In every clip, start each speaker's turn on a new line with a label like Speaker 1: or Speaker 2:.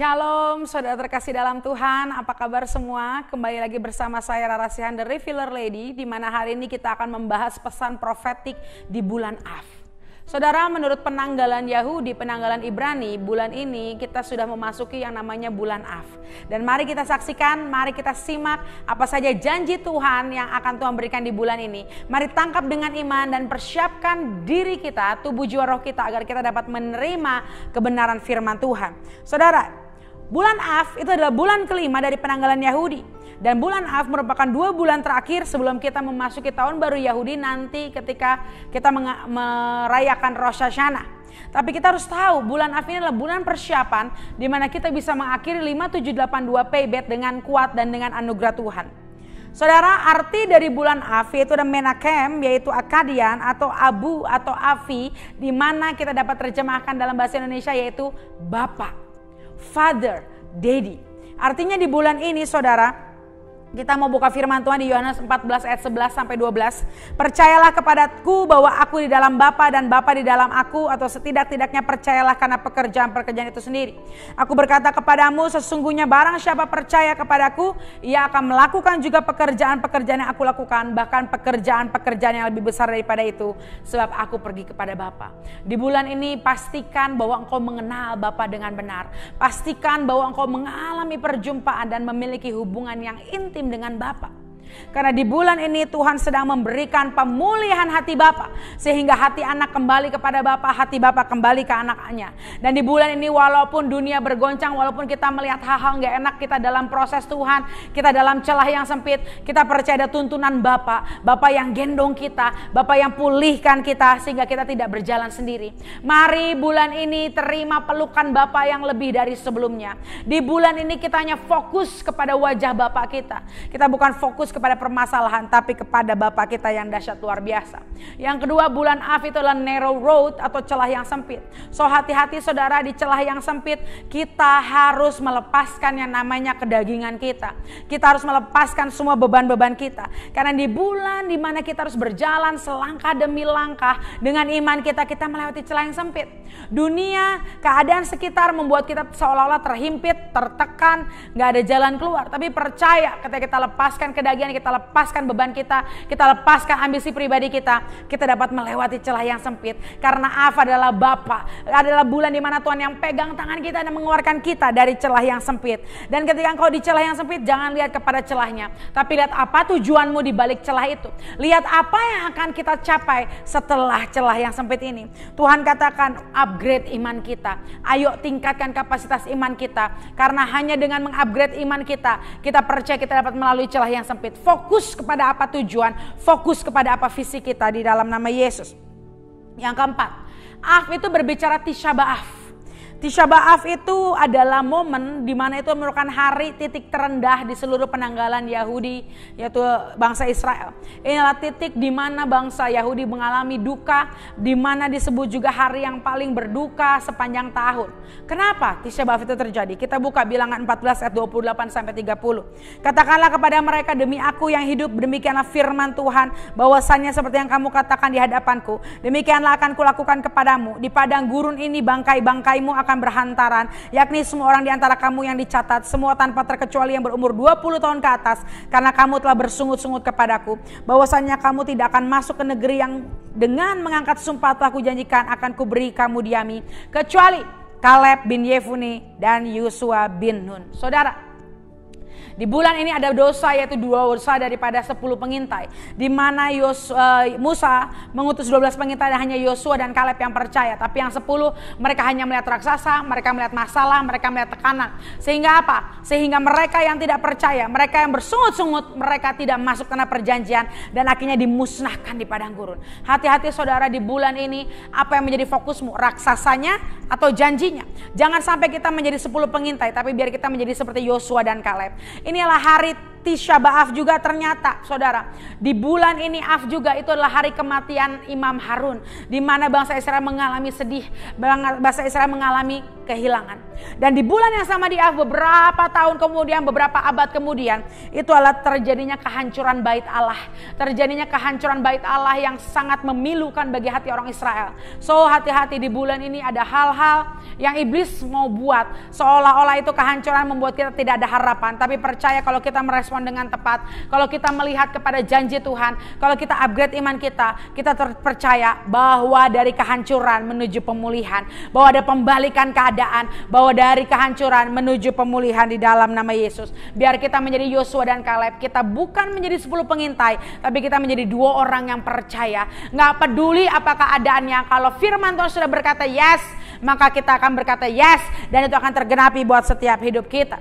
Speaker 1: Shalom, saudara terkasih dalam Tuhan, apa kabar semua? Kembali lagi bersama saya Rara Sihan, The Revealer Lady, di mana hari ini kita akan membahas pesan profetik di bulan Av. Saudara, menurut penanggalan Yahudi, penanggalan Ibrani, bulan ini kita sudah memasuki yang namanya bulan Av. Dan mari kita saksikan, mari kita simak apa saja janji Tuhan yang akan Tuhan berikan di bulan ini. Mari tangkap dengan iman dan persiapkan diri kita, tubuh jiwa roh kita agar kita dapat menerima kebenaran firman Tuhan. Saudara, bulan Av itu adalah bulan kelima dari penanggalan Yahudi. Dan bulan Av merupakan 2 bulan terakhir sebelum kita memasuki tahun baru Yahudi nanti ketika kita merayakan Rosh Hashanah. Tapi kita harus tahu bulan Av ini adalah bulan persiapan di mana kita bisa mengakhiri 5782 Pebet dengan kuat dan dengan anugerah Tuhan. Saudara, arti dari bulan Av yaitu ada Menakem, yaitu Akadian atau Abu atau Avi, di mana kita dapat terjemahkan dalam bahasa Indonesia yaitu Bapa, Father, Daddy. Artinya di bulan ini saudara, kita mau buka firman Tuhan di Yohanes 14 ayat 11 sampai 12. Percayalah kepadaku bahwa aku di dalam Bapa dan Bapa di dalam aku, atau setidak-tidaknya percayalah karena pekerjaan-pekerjaan itu sendiri. Aku berkata kepadamu, sesungguhnya barang siapa percaya kepadaku, ia akan melakukan juga pekerjaan-pekerjaan yang aku lakukan, bahkan pekerjaan-pekerjaan yang lebih besar daripada itu, sebab aku pergi kepada Bapa. Di bulan ini pastikan bahwa engkau mengenal Bapa dengan benar. Pastikan bahwa engkau mengalami perjumpaan dan memiliki hubungan yang intim dengan Bapa. Karena di bulan ini Tuhan sedang memberikan pemulihan hati Bapa, sehingga hati anak kembali kepada Bapa, hati Bapa kembali ke anaknya. Dan di bulan ini walaupun dunia bergoncang, walaupun kita melihat hal-hal gak enak, kita dalam proses Tuhan, kita dalam celah yang sempit, kita percaya ada tuntunan Bapa, Bapa yang gendong kita, Bapa yang pulihkan kita sehingga kita tidak berjalan sendiri. Mari bulan ini terima pelukan Bapa yang lebih dari sebelumnya. Di bulan ini kita hanya fokus kepada wajah Bapa kita. Kita bukan fokus kepada permasalahan, tapi kepada Bapa kita yang dahsyat luar biasa. Yang kedua, bulan Av itu adalah narrow road atau celah yang sempit. So hati-hati saudara, di celah yang sempit kita harus melepaskan yang namanya kedagingan kita. Kita harus melepaskan semua beban-beban kita. Karena di bulan dimana kita harus berjalan selangkah demi langkah dengan iman kita, kita melewati celah yang sempit. Dunia, keadaan sekitar membuat kita seolah-olah terhimpit, tertekan, gak ada jalan keluar. Tapi percaya ketika kita lepaskan kedagingan, kita lepaskan beban kita lepaskan ambisi pribadi kita dapat melewati celah yang sempit. Karena Av adalah Bapa, adalah bulan di mana Tuhan yang pegang tangan kita dan mengeluarkan kita dari celah yang sempit. Dan ketika engkau di celah yang sempit, jangan lihat kepada celahnya, tapi lihat apa tujuanmu di balik celah itu. Lihat apa yang akan kita capai setelah celah yang sempit ini. Tuhan katakan, upgrade iman kita. Ayo tingkatkan kapasitas iman kita. Karena hanya dengan mengupgrade iman kita percaya kita dapat melalui celah yang sempit. Fokus kepada apa tujuan, fokus kepada apa visi kita di dalam nama Yesus. Yang keempat, Av itu berbicara Tisha B'Av. Tisha B'Av itu adalah momen di mana itu merupakan hari titik terendah di seluruh penanggalan Yahudi, yaitu bangsa Israel. Inilah titik di mana bangsa Yahudi mengalami duka, di mana disebut juga hari yang paling berduka sepanjang tahun. Kenapa Tisha B'Av itu terjadi? Kita buka Bilangan 14 ayat 28 sampai 30. Katakanlah kepada mereka, demi aku yang hidup, demikianlah firman Tuhan, bahwasannya seperti yang kamu katakan di hadapanku, demikianlah akan kulakukan kepadamu. Di padang gurun ini bangkai-bangkaimu akan berhantaran, yakni semua orang di antara kamu yang dicatat, semua tanpa terkecuali yang berumur 20 tahun ke atas, karena kamu telah bersungut-sungut kepadaku, bahwasannya kamu tidak akan masuk ke negeri yang dengan mengangkat sumpah telah kujanjikan akan kuberi kamu diami, kecuali Kaleb bin Yefune dan Yosua bin Nun. Saudara, di bulan ini ada dosa, yaitu 2 dosa daripada 10 pengintai. Di mana Musa mengutus 12 pengintai dan hanya Yosua dan Kaleb yang percaya. Tapi yang 10 mereka hanya melihat raksasa, mereka melihat masalah, mereka melihat tekanan. Sehingga apa? Sehingga mereka yang tidak percaya, mereka yang bersungut-sungut, mereka tidak masuk tanah perjanjian dan akhirnya dimusnahkan di padang gurun. Hati-hati saudara, di bulan ini apa yang menjadi fokusmu? Raksasanya atau janjinya? Jangan sampai kita menjadi 10 pengintai, tapi biar kita menjadi seperti Yosua dan Kaleb. Inilah hari Tisha B'Av juga ternyata saudara, di bulan ini Av juga itu adalah hari kematian Imam Harun, di mana bangsa Israel mengalami sedih, bangsa Israel mengalami kehilangan. Dan di bulan yang sama di Av, beberapa tahun kemudian, beberapa abad kemudian, itu adalah terjadinya kehancuran bait Allah, terjadinya kehancuran bait Allah yang sangat memilukan bagi hati orang Israel. So hati-hati, di bulan ini ada hal-hal yang iblis mau buat seolah-olah itu kehancuran membuat kita tidak ada harapan. Tapi percaya kalau kita merespon dengan tepat, kalau kita melihat kepada janji Tuhan, kalau kita upgrade iman kita percaya bahwa dari kehancuran menuju pemulihan, bahwa ada pembalikan keadaan, bahwa dari kehancuran menuju pemulihan di dalam nama Yesus. Biar kita menjadi Yosua dan Kaleb, kita bukan menjadi 10 pengintai, tapi kita menjadi 2 orang yang percaya. Nggak peduli apa keadaannya, kalau firman Tuhan sudah berkata yes, maka kita akan berkata yes, dan itu akan tergenapi buat setiap hidup kita.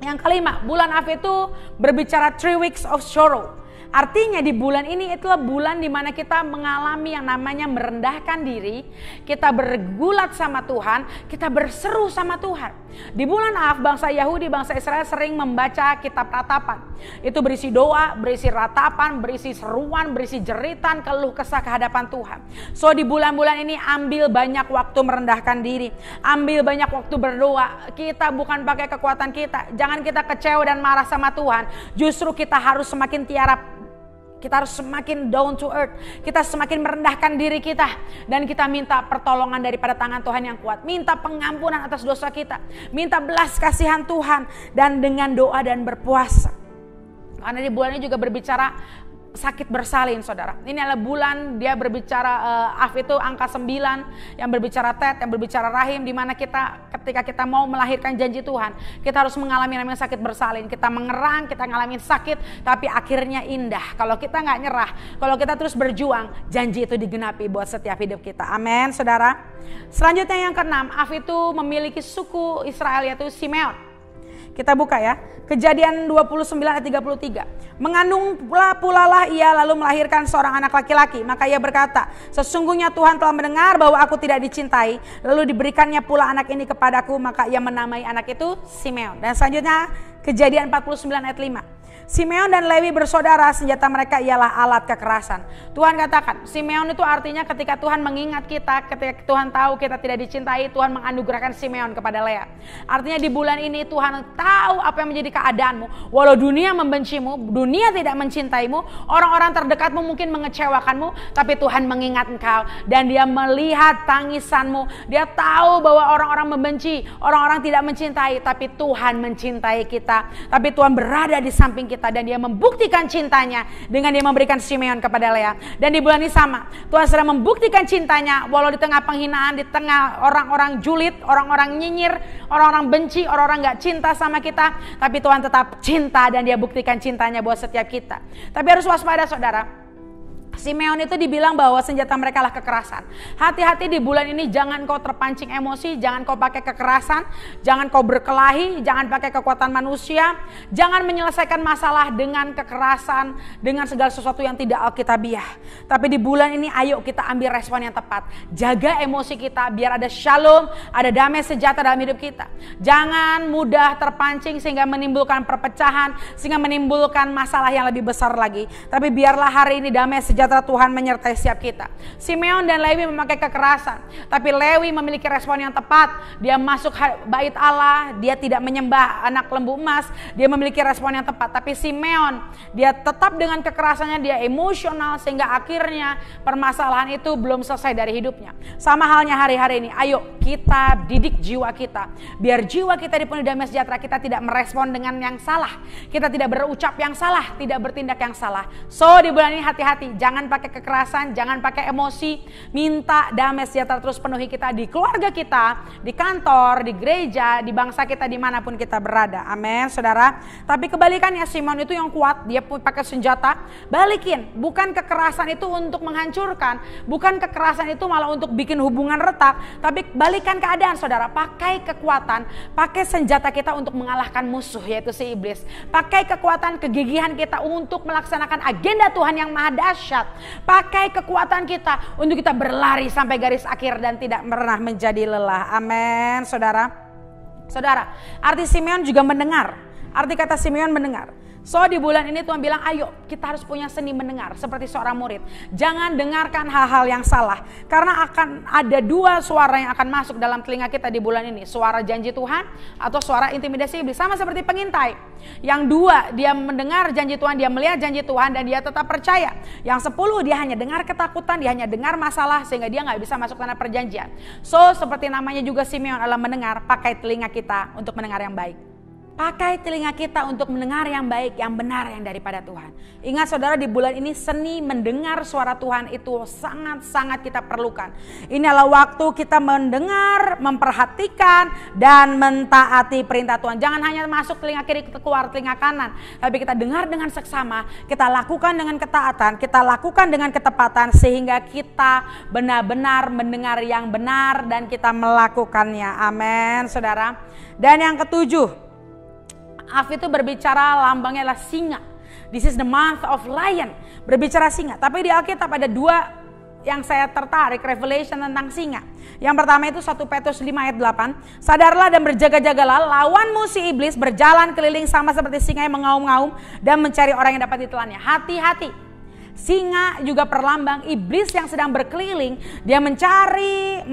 Speaker 1: Yang kelima, bulan Av itu berbicara 3 weeks of sorrow. Artinya di bulan ini itulah bulan dimana kita mengalami yang namanya merendahkan diri, kita bergulat sama Tuhan, kita berseru sama Tuhan. Di bulan Av, bangsa Yahudi, bangsa Israel sering membaca kitab ratapan. Itu berisi doa, berisi ratapan, berisi seruan, berisi jeritan, keluh kesah ke hadapan Tuhan. So di bulan-bulan ini ambil banyak waktu merendahkan diri, ambil banyak waktu berdoa. Kita bukan pakai kekuatan kita, jangan kita kecewa dan marah sama Tuhan. Justru kita harus semakin kita harus semakin down to earth. Kita semakin merendahkan diri kita. Dan kita minta pertolongan daripada tangan Tuhan yang kuat. Minta pengampunan atas dosa kita. Minta belas kasihan Tuhan. Dan dengan doa dan berpuasa. Karena di bulan ini juga berbicara sakit bersalin, saudara. Ini adalah bulan dia berbicara Av itu angka 9, yang berbicara Tet, yang berbicara Rahim, di mana kita ketika kita mau melahirkan janji Tuhan, kita harus mengalami namanya sakit bersalin. Kita mengerang, kita ngalamin sakit, tapi akhirnya indah. Kalau kita nggak nyerah, kalau kita terus berjuang, janji itu digenapi buat setiap hidup kita. Amin, saudara. Selanjutnya yang ke-6, Av itu memiliki suku Israel yaitu Simeon. Kita buka ya, Kejadian 29 ayat 33. Mengandung pula lah ia lalu melahirkan seorang anak laki-laki. Maka ia berkata, sesungguhnya Tuhan telah mendengar bahwa aku tidak dicintai. Lalu diberikannya pula anak ini kepadaku. Maka ia menamai anak itu Simeon. Dan selanjutnya Kejadian 49 ayat 5. Simeon dan Lewi bersaudara, senjata mereka ialah alat kekerasan. Tuhan katakan, Simeon itu artinya ketika Tuhan mengingat kita, ketika Tuhan tahu kita tidak dicintai, Tuhan menganugerahkan Simeon kepada Lea. Artinya di bulan ini Tuhan tahu apa yang menjadi keadaanmu. Walau dunia membencimu, dunia tidak mencintaimu, orang-orang terdekatmu mungkin mengecewakanmu, tapi Tuhan mengingat engkau dan dia melihat tangisanmu. Dia tahu bahwa orang-orang membenci, orang-orang tidak mencintai, tapi Tuhan mencintai kita. Tapi Tuhan berada di samping kita dan dia membuktikan cintanya dengan dia memberikan Simeon kepada Lea. Dan di bulan ini sama, Tuhan sedang membuktikan cintanya walau di tengah penghinaan, di tengah orang-orang julid, orang-orang nyinyir, orang-orang benci, orang-orang gak cinta sama kita, tapi Tuhan tetap cinta dan dia buktikan cintanya buat setiap kita. Tapi harus waspada, saudara. Simeon itu dibilang bahwa senjata mereka lah kekerasan. Hati-hati di bulan ini, jangan kau terpancing emosi, jangan kau pakai kekerasan, jangan kau berkelahi, jangan pakai kekuatan manusia, jangan menyelesaikan masalah dengan kekerasan, dengan segala sesuatu yang tidak alkitabiah. Tapi di bulan ini ayo kita ambil respon yang tepat. Jaga emosi kita biar ada shalom, ada damai sejahtera dalam hidup kita. Jangan mudah terpancing sehingga menimbulkan perpecahan, sehingga menimbulkan masalah yang lebih besar lagi. Tapi biarlah hari ini damai sejahtera Tuhan menyertai setiap kita. Simeon dan Lewi memakai kekerasan, tapi Lewi memiliki respon yang tepat. Dia masuk bait Allah, dia tidak menyembah anak lembu emas, dia memiliki respon yang tepat. Tapi Simeon, dia tetap dengan kekerasannya, dia emosional sehingga akhirnya permasalahan itu belum selesai dari hidupnya. Sama halnya hari-hari ini, ayo kita didik jiwa kita, biar jiwa kita dipenuhi damai sejahtera. Kita tidak merespon dengan yang salah, kita tidak berucap yang salah, tidak bertindak yang salah. So di bulan ini hati-hati, jangan pakai kekerasan, jangan pakai emosi. Minta damai sejahtera terus penuhi kita di keluarga kita, di kantor, di gereja, di bangsa kita, dimanapun kita berada. Amin, saudara. Tapi kebalikannya, Simeon itu yang kuat, dia pakai senjata. Balikin, bukan kekerasan itu untuk menghancurkan, bukan kekerasan itu malah untuk bikin hubungan retak, tapi balikan keadaan, saudara. Pakai kekuatan, pakai senjata kita untuk mengalahkan musuh, yaitu si iblis. Pakai kekuatan, kegigihan kita untuk melaksanakan agenda Tuhan yang maha dahsyat. Pakai kekuatan kita untuk kita berlari sampai garis akhir dan tidak pernah menjadi lelah. Amin, saudara. Saudara, arti Simeon juga mendengar. Arti kata Simeon mendengar. So di bulan ini Tuhan bilang, ayo kita harus punya seni mendengar seperti seorang murid. Jangan dengarkan hal-hal yang salah. Karena akan ada dua suara yang akan masuk dalam telinga kita di bulan ini. Suara janji Tuhan atau suara intimidasi iblis. Sama seperti pengintai. Yang dua, dia mendengar janji Tuhan, dia melihat janji Tuhan dan dia tetap percaya. Yang 10, dia hanya dengar ketakutan, dia hanya dengar masalah sehingga dia gak bisa masuk tanah perjanjian. So seperti namanya juga Simeon adalah mendengar, pakai telinga kita untuk mendengar yang baik. Pakai telinga kita untuk mendengar yang baik, yang benar, yang daripada Tuhan. Ingat saudara, di bulan ini seni mendengar suara Tuhan itu sangat-sangat kita perlukan. Ini adalah waktu kita mendengar, memperhatikan, dan mentaati perintah Tuhan. Jangan hanya masuk telinga kiri, keluar telinga kanan. Tapi kita dengar dengan seksama, kita lakukan dengan ketaatan, kita lakukan dengan ketepatan. Sehingga kita benar-benar mendengar yang benar dan kita melakukannya. Amin saudara. Dan yang ketujuh, Af itu berbicara, lambangnya adalah singa. This is the month of lion. Berbicara singa. Tapi di Alkitab ada dua yang saya tertarik, revelation tentang singa. Yang pertama itu 1 Petrus 5 ayat 8. Sadarlah dan berjaga-jagalah, lawanmu si iblis berjalan keliling sama seperti singa yang mengaum-ngaum dan mencari orang yang dapat ditelannya. Hati-hati. Singa juga perlambang iblis yang sedang berkeliling. Dia mencari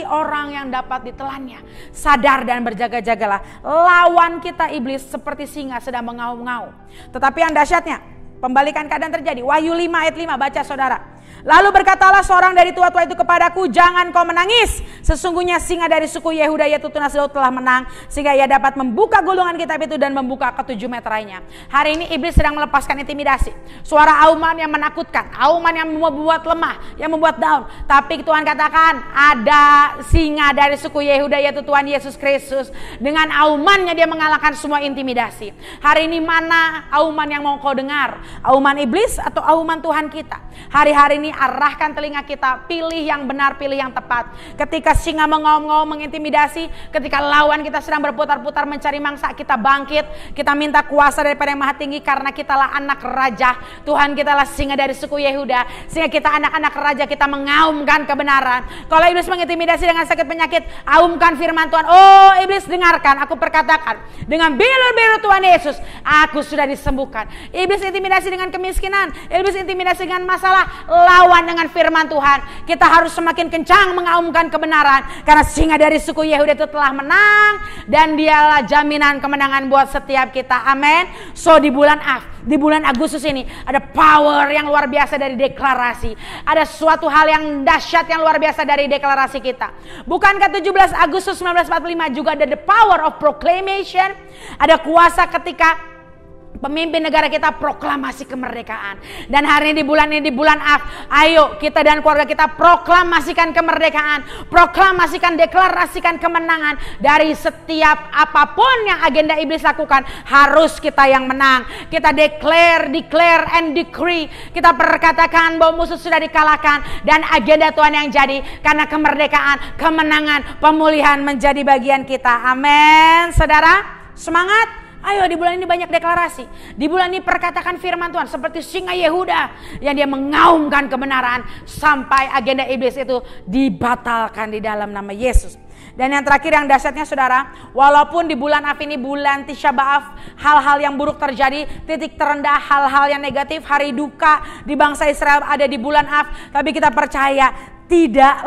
Speaker 1: orang yang dapat ditelannya. Sadar dan berjaga-jagalah. Lawan kita iblis seperti singa sedang mengaum-ngaum. Tetapi yang dahsyatnya, pembalikan keadaan terjadi. Wahyu 5 ayat 5, baca saudara. Lalu berkatalah seorang dari tua-tua itu kepadaku, jangan kau menangis. Sesungguhnya singa dari suku Yehuda yaitu Tunas Daud telah menang. Sehingga ia dapat membuka gulungan kitab itu dan membuka ke-7 meterainya. Hari ini iblis sedang melepaskan intimidasi. Suara auman yang menakutkan. Auman yang membuat lemah. Yang membuat down. Tapi Tuhan katakan ada singa dari suku Yehuda yaitu Tuhan Yesus Kristus. Dengan aumannya dia mengalahkan semua intimidasi. Hari ini mana auman yang mau kau dengar? Auman iblis atau auman Tuhan kita? Hari-hari ini arahkan telinga kita, pilih yang benar, pilih yang tepat. Ketika singa mengaum-ngaum mengintimidasi, ketika lawan kita sedang berputar-putar mencari mangsa, kita bangkit, kita minta kuasa daripada yang maha tinggi karena kitalah anak raja. Tuhan kitalah singa dari suku Yehuda, sehingga kita anak-anak raja, kita mengaumkan kebenaran. Kalau iblis mengintimidasi dengan sakit penyakit, aumkan firman Tuhan. Oh iblis, dengarkan, aku perkatakan, dengan bilur-bilur Tuhan Yesus, aku sudah disembuhkan. Iblis intimidasi dengan kemiskinan, iblis intimidasi dengan masalah, lawan dengan firman Tuhan. Kita harus semakin kencang mengaumkan kebenaran karena singa dari suku Yehuda itu telah menang dan dialah jaminan kemenangan buat setiap kita. Amin. So di bulan di bulan Agustus ini ada power yang luar biasa dari deklarasi. Ada suatu hal yang dahsyat yang luar biasa dari deklarasi kita. Bukankah 17 Agustus 1945 juga ada the power of proclamation? Ada kuasa ketika pemimpin negara kita proklamasi kemerdekaan. Dan hari ini di bulan Af, ayo kita dan keluarga kita proklamasikan kemerdekaan, proklamasikan, deklarasikan kemenangan. Dari setiap apapun yang agenda iblis lakukan, harus kita yang menang. Kita declare and decree. Kita perkatakan bahwa musuh sudah dikalahkan dan agenda Tuhan yang jadi, karena kemerdekaan, kemenangan, pemulihan menjadi bagian kita. Amin. Saudara, semangat. Ayo di bulan ini banyak deklarasi. Di bulan ini perkatakan firman Tuhan seperti singa Yehuda yang dia mengaumkan kebenaran sampai agenda iblis itu dibatalkan di dalam nama Yesus. Dan yang terakhir yang dahsyatnya saudara, walaupun di bulan Af ini bulan Tisha B'Av, hal-hal yang buruk terjadi, titik terendah, hal-hal yang negatif, hari duka di bangsa Israel ada di bulan Af, tapi kita percaya tidak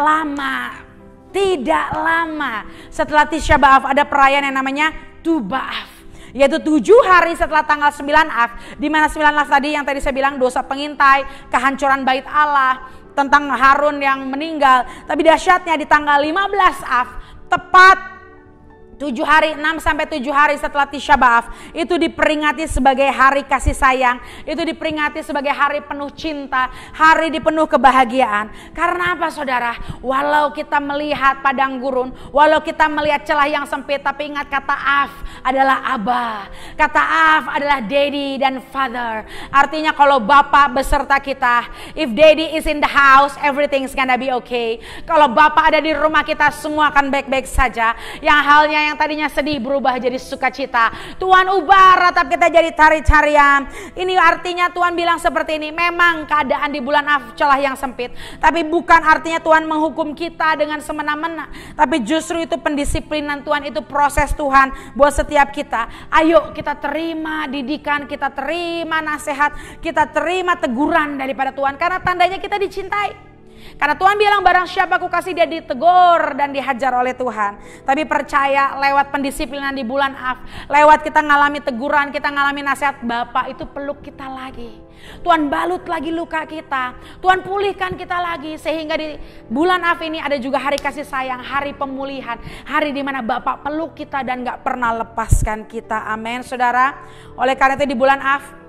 Speaker 1: lama setelah Tisha B'Av ada perayaan yang namanya Tu B'Av. Yaitu 7 hari setelah tanggal 9 Af, di mana 9 Af tadi yang tadi saya bilang dosa pengintai, kehancuran bait Allah, tentang Harun yang meninggal. Tapi dahsyatnya di tanggal 15 Af, tepat 7 hari, 6 sampai 7 hari setelah Tisha B'Av, itu diperingati sebagai hari kasih sayang, itu diperingati sebagai hari penuh cinta, hari dipenuh kebahagiaan. Karena apa saudara? Walau kita melihat padang gurun, walau kita melihat celah yang sempit, tapi ingat kata Af adalah Abba, kata Af adalah Daddy dan Father. Artinya kalau Bapak beserta kita, if Daddy is in the house, everything's gonna be okay. Kalau Bapak ada di rumah kita, semua akan baik-baik saja. Yang halnya yang tadinya sedih berubah jadi sukacita. Tuhan ubah ratap kita jadi tari-tarian. Ini artinya Tuhan bilang seperti ini, memang keadaan di bulan Av celah yang sempit, tapi bukan artinya Tuhan menghukum kita dengan semena-mena, tapi justru itu pendisiplinan Tuhan, itu proses Tuhan buat setiap kita. Ayo kita terima didikan, kita terima nasihat, kita terima teguran daripada Tuhan, karena tandanya kita dicintai. Karena Tuhan bilang barang siapa aku kasih dia ditegur dan dihajar oleh Tuhan. Tapi percaya lewat pendisiplinan di bulan Av, lewat kita ngalami teguran, kita ngalami nasihat, Bapa itu peluk kita lagi. Tuhan balut lagi luka kita, Tuhan pulihkan kita lagi, sehingga di bulan Av ini ada juga hari kasih sayang, hari pemulihan, hari di mana Bapa peluk kita dan gak pernah lepaskan kita. Amin saudara. Oleh karena itu di bulan Av,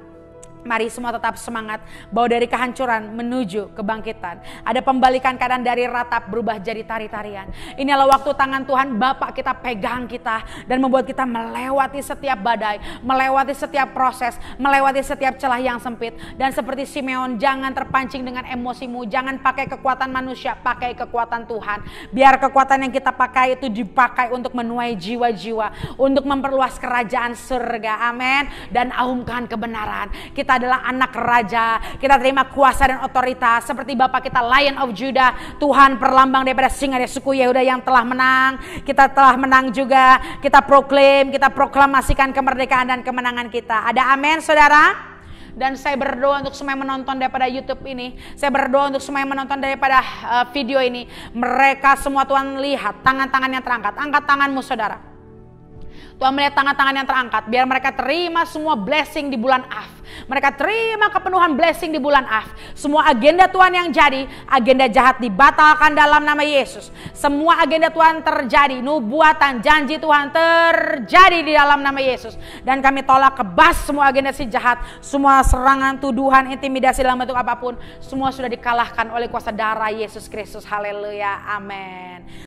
Speaker 1: mari semua tetap semangat bahwa dari kehancuran menuju kebangkitan. Ada pembalikan keadaan dari ratap berubah jadi tari-tarian. Ini adalah waktu tangan Tuhan Bapa kita pegang kita dan membuat kita melewati setiap badai, melewati setiap proses, melewati setiap celah yang sempit. Dan seperti Simeon, jangan terpancing dengan emosimu, jangan pakai kekuatan manusia, pakai kekuatan Tuhan. Biar kekuatan yang kita pakai itu dipakai untuk menuai jiwa-jiwa, untuk memperluas kerajaan surga. Amin. Dan aumkan kebenaran. Kita adalah anak raja, kita terima kuasa dan otoritas seperti Bapa kita Lion of Judah, Tuhan perlambang daripada singa dari suku Yehuda yang telah menang. Kita telah menang juga, kita proklaim, kita proklamasikan kemerdekaan dan kemenangan kita. Ada amin saudara? Dan saya berdoa untuk semua yang menonton daripada YouTube ini, saya berdoa untuk semua yang menonton daripada video ini, mereka semua Tuhan lihat tangan-tangan yang terangkat. Angkat tanganmu saudara. Tuhan melihat tangan-tangan yang terangkat, biar mereka terima semua blessing di bulan Av. Mereka terima kepenuhan blessing di bulan Av. Semua agenda Tuhan yang jadi, agenda jahat dibatalkan dalam nama Yesus. Semua agenda Tuhan terjadi, nubuatan, janji Tuhan terjadi di dalam nama Yesus. Dan kami tolak kebas semua agenda si jahat, semua serangan, tuduhan, intimidasi dalam bentuk apapun, semua sudah dikalahkan oleh kuasa darah Yesus Kristus. Haleluya, amin.